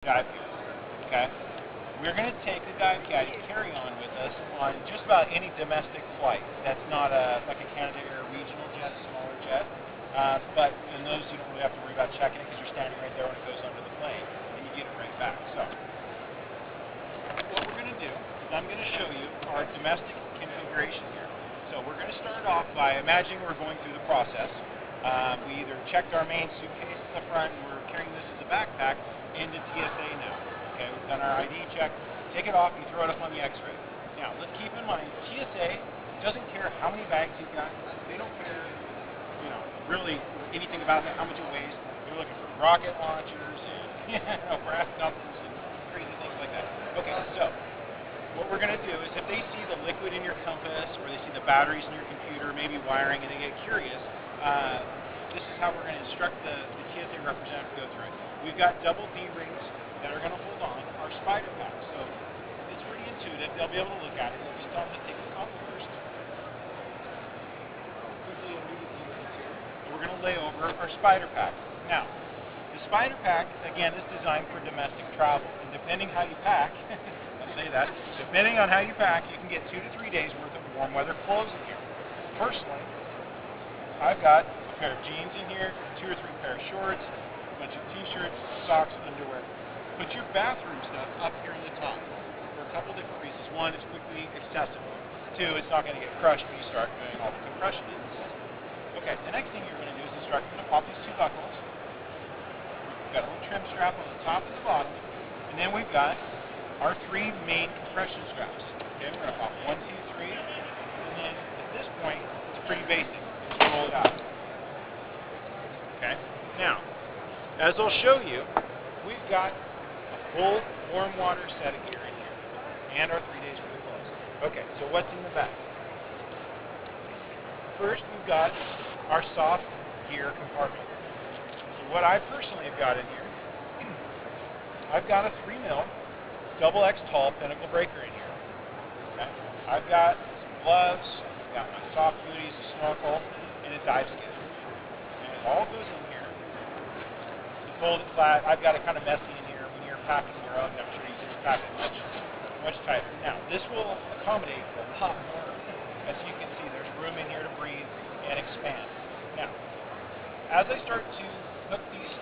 DiveCaddy. Okay? We're going to take the DiveCaddy carry-on with us on just about any domestic flight that's not like a Canada Air regional jet, a smaller jet. But in those, you don't really have to worry about checking it because you're standing right there when it goes under the plane, and you get it right back. So what we're going to do is I'm going to show you our domestic configuration here. So we're going to start off by imagining we're going through the process. We either checked our main suitcase at the front, and we're carrying this as a backpack into TSA now. Okay, we've done our ID check. Take it off and throw it up on the X-ray. Now, let's keep in mind, TSA doesn't care how many bags you've got. They don't care, really anything about that, how much it weighs. They're looking for rocket launchers and brass knuckles and crazy things like that. Okay, so what we're going to do is if they see the liquid in your compass or they see the batteries in your computer, maybe wiring, and they get curious, this is how we're going to instruct the TSA representative to go through it. We've got double D rings that are going to hold on our spider pack. So it's pretty intuitive. They'll be able to look at it. We'll just tell them to take this off first. Quickly undo the D rings here. And we're going to lay over our spider pack. Now, the spider pack, again, is designed for domestic travel. And depending how you pack, I'll say that, depending on how you pack, you can get 2 to 3 days worth of warm weather clothes in here. Personally, I've got a pair of jeans in here, 2 or 3 pair of shorts, a bunch of t-shirts, socks, underwear. Put your bathroom stuff up here in the top for a couple different reasons. One, it's quickly accessible. 2, it's not going to get crushed when you start doing all the compression in the system. Okay, the next thing you're going to do is instruct them to pop these 2 buckles. We've got a little trim strap on the top and the bottom. And then we've got our 3 main compression straps. Okay, we're going to pop 1, 2, 3. And then at this point, it's pretty basic. Just roll it out. Okay, now, as I'll show you, we've got a full warm water set of gear in here, and our 3 days worth of clothes. Okay, so what's in the bag? First, we've got our soft gear compartment. So what I personally have got in here, I've got a 3mm double X tall pinnacle breaker in here. Okay, I've got some gloves, I've got my soft booties, a snorkel, and a dive skin. And it all goes in here. You fold it flat. I've got it kind of messy in here. When you're packing your own, I'm sure you can pack it much tighter. Now, this will accommodate a lot more. As you can see, there's room in here to breathe and expand. Now, as I start to hook these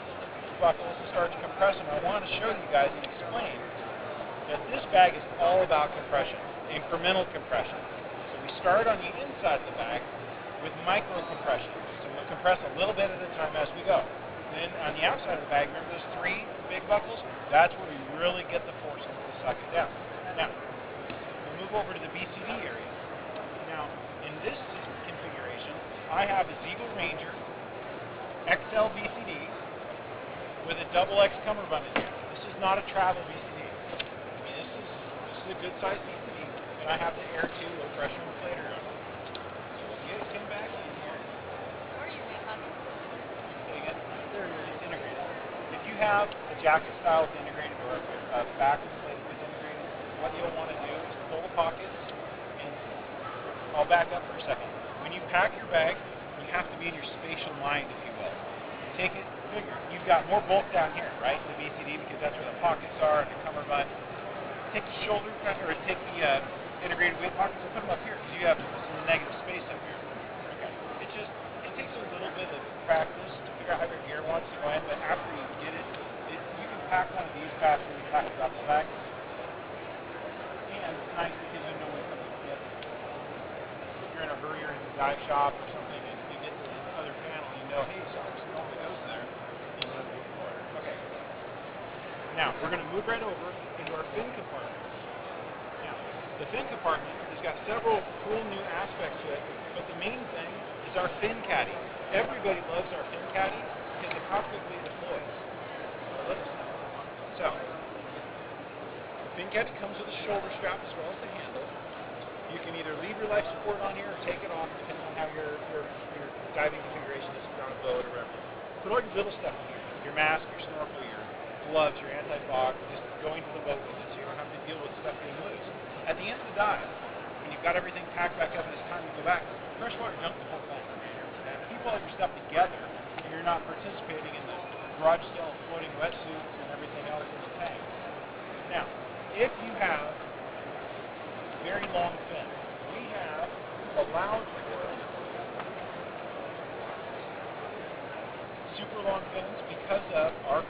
buckles and start to compress them, I want to show you guys and explain that this bag is all about compression, incremental compression. So we start on the inside of the bag with micro compression. So we'll compress a little bit at a time as we go. Then on the outside of the bag, remember those 3 big buckles? That's where we really get the force to suck it down. Now, we'll move over to the BCD area. Now, in this configuration, I have a Ziegler Ranger XL BCD with a double X cummerbund in here. This is not a travel BCD. I mean, this is a good size BCD, and I have the Air 2 low pressure inflator on it. So we'll get him back in here. It's integrated. If you have a jacket style with integrated or a back plate with integrated, what you'll want to do is pull the pockets, and I'll back up for a second. When you pack your bag, you have to be in your spatial mind, if you will. Take it, figure, you've got more bulk down here, right, in the BCD, because that's where the pockets are and the cummerbund. Take the shoulder, or take the integrated weight pockets and put them up here, because you have some negative space up here. Okay. It takes a little bit of practice to figure out how your gear wants to go in, but after you get it, you can pack one of these faster than you pack a duffel bag. And it's nice because you know when something fits. If you're in a hurry or in a dive shop or something, and you get to the other panel, you know, hey, something normally goes there. You know, okay. Now, we're going to move right over into our fin compartment. Now, the fin compartment has got several cool new aspects to it, but the main thing is our fin caddy. Everybody loves our fin caddy because of how quickly it deploys. So, the fin caddy comes with a shoulder strap as well as the handle. You can either leave your life support on here or take it off depending on how your diving configuration is, if you're on a boat or whatever. Put all your little stuff in here. Your mask, your snorkel, your gloves, your anti-fog, just going to the boat with it so you don't have to deal with stuff being loose. At the end of the dive, when you've got everything packed back up and it's time to go back, freshwater dump the whole thing. And keep all your stuff together and you're not participating in the garage sale floating wetsuits and everything else in the tank. Now, if you have very long fins, we have allowed for super long fins because of our